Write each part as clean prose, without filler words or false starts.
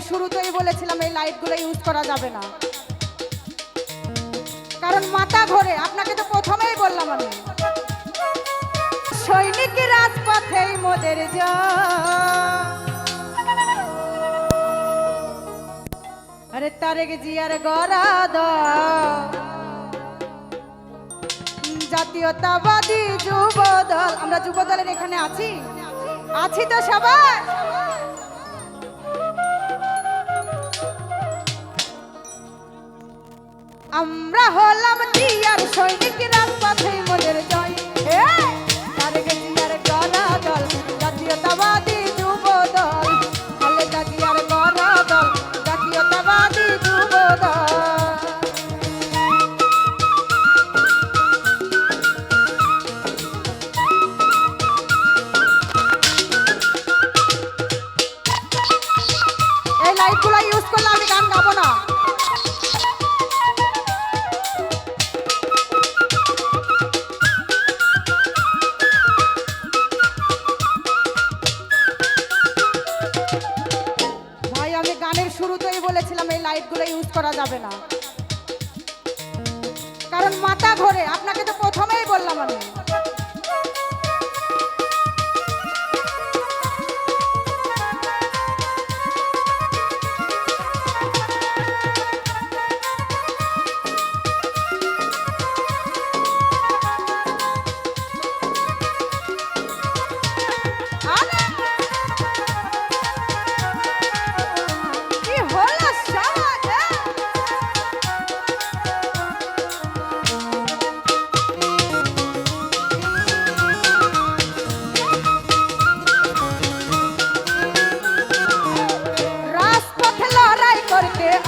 শুরুতেই বলেছিলাম এই লাইটগুলো ইউজ করা যাবে না, কারণ মাথা ঘোরে। আপনাকে তো প্রথমেই বললাম আমি, সৈনিক রাজপথেই মোদের আরে তারেক জিয়ার গরাদ জাতীয়তাবাদী যুবদল। আমরা যুবদলের এখানে আছি তো সবাই। আমরা হলাম জিয়ার সৈনিক রাজপথেই মোদের জয়। তারেক জিয়ার গরাদল জাতীয়তাবাদী যুবদল, খালেদা জিয়ার গরাদল জাতীয়তাবাদী যুবদল। এই লাইটগুলো ইউজ করলে আমি গান গাবো না। গানের শুরুতেই বলেছিলাম এই লাইটগুলো ইউজ করা যাবে না, কারণ মাথা ঘোরে। আপনাকে তো প্রথমেই বললাম আমি।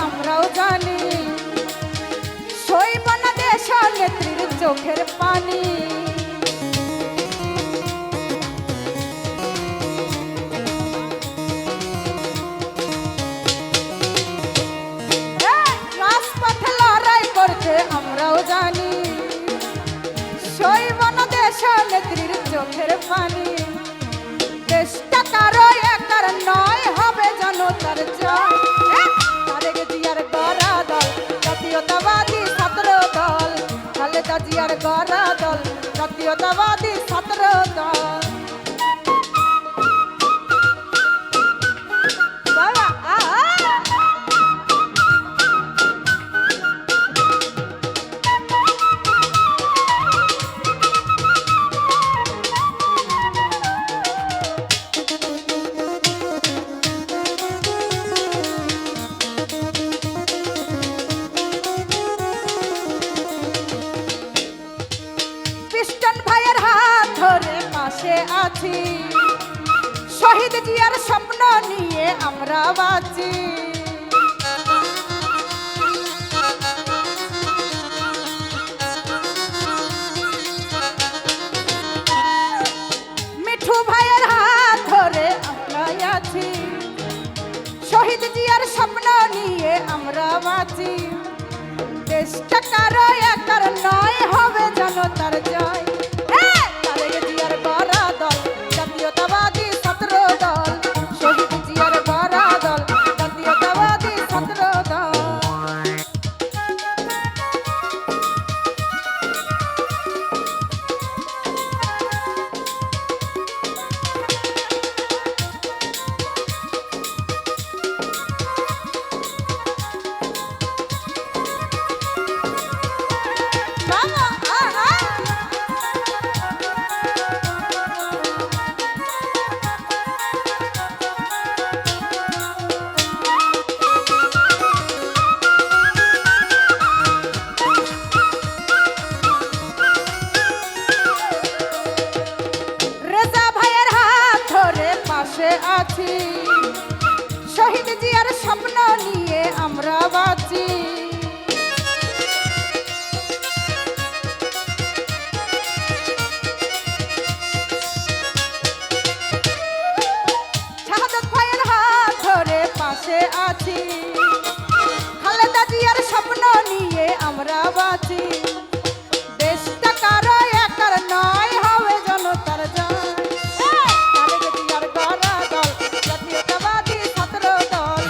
আমরাও জানি সইব না দেশ নেত্রীর চোখের পানি। রাজপথে লড়াই করতে আমরাও জানি সইব না দেশ নেত্রীর চোখের পানি। দেশটা কারো একার নয়, হবে জনতার জয়। জাতীয়তাবাদী ছাত্র দল, খালেদা জিয়ার গরাদল জাতীয়তাবাদী ছাত্র দল। আছি শহীদ জিয়ার স্বপ্ন নিয়ে আমরা বাঁচি। মিঠু ভাইয়ের হাত ধরে আমরা আছি, শহীদ জিয়ার স্বপ্ন নিয়ে আমরা বাঁচি। দেশটা কারো একার নয়, হবে জনতার জয়। জাতীয়তাবাদী ছাত্র দল, শহীদ জিয়ার গরাদল জাতীয়তাবাদী ছাত্র দল। আছি শহীদ জিয়ার স্বপ্ন নিয়ে আমরা বাঁচি। শাহাদাত ভাইয়ের হাত ধরে পাশে আছি, খালেদা জিয়ার স্বপ্ন নিয়ে আমরা বাঁচি। দেশটা কারো একার নয়, হবে জনতার জয়। তারেক জিয়ার গরাদল জাতীয়তাবাদী ছাত্র দল,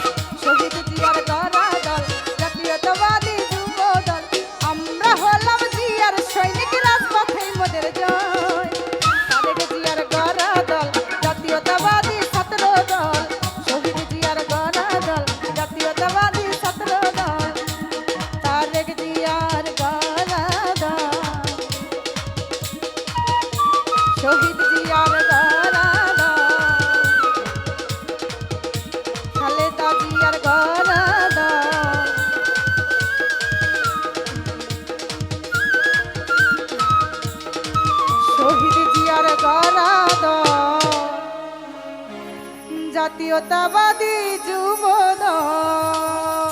শহীদ জিয়ার গরাদ খালেদা জিয়ার গরাদ শহীদ জিয়ার গরাদ জাতীয়তাবাদী যুবদল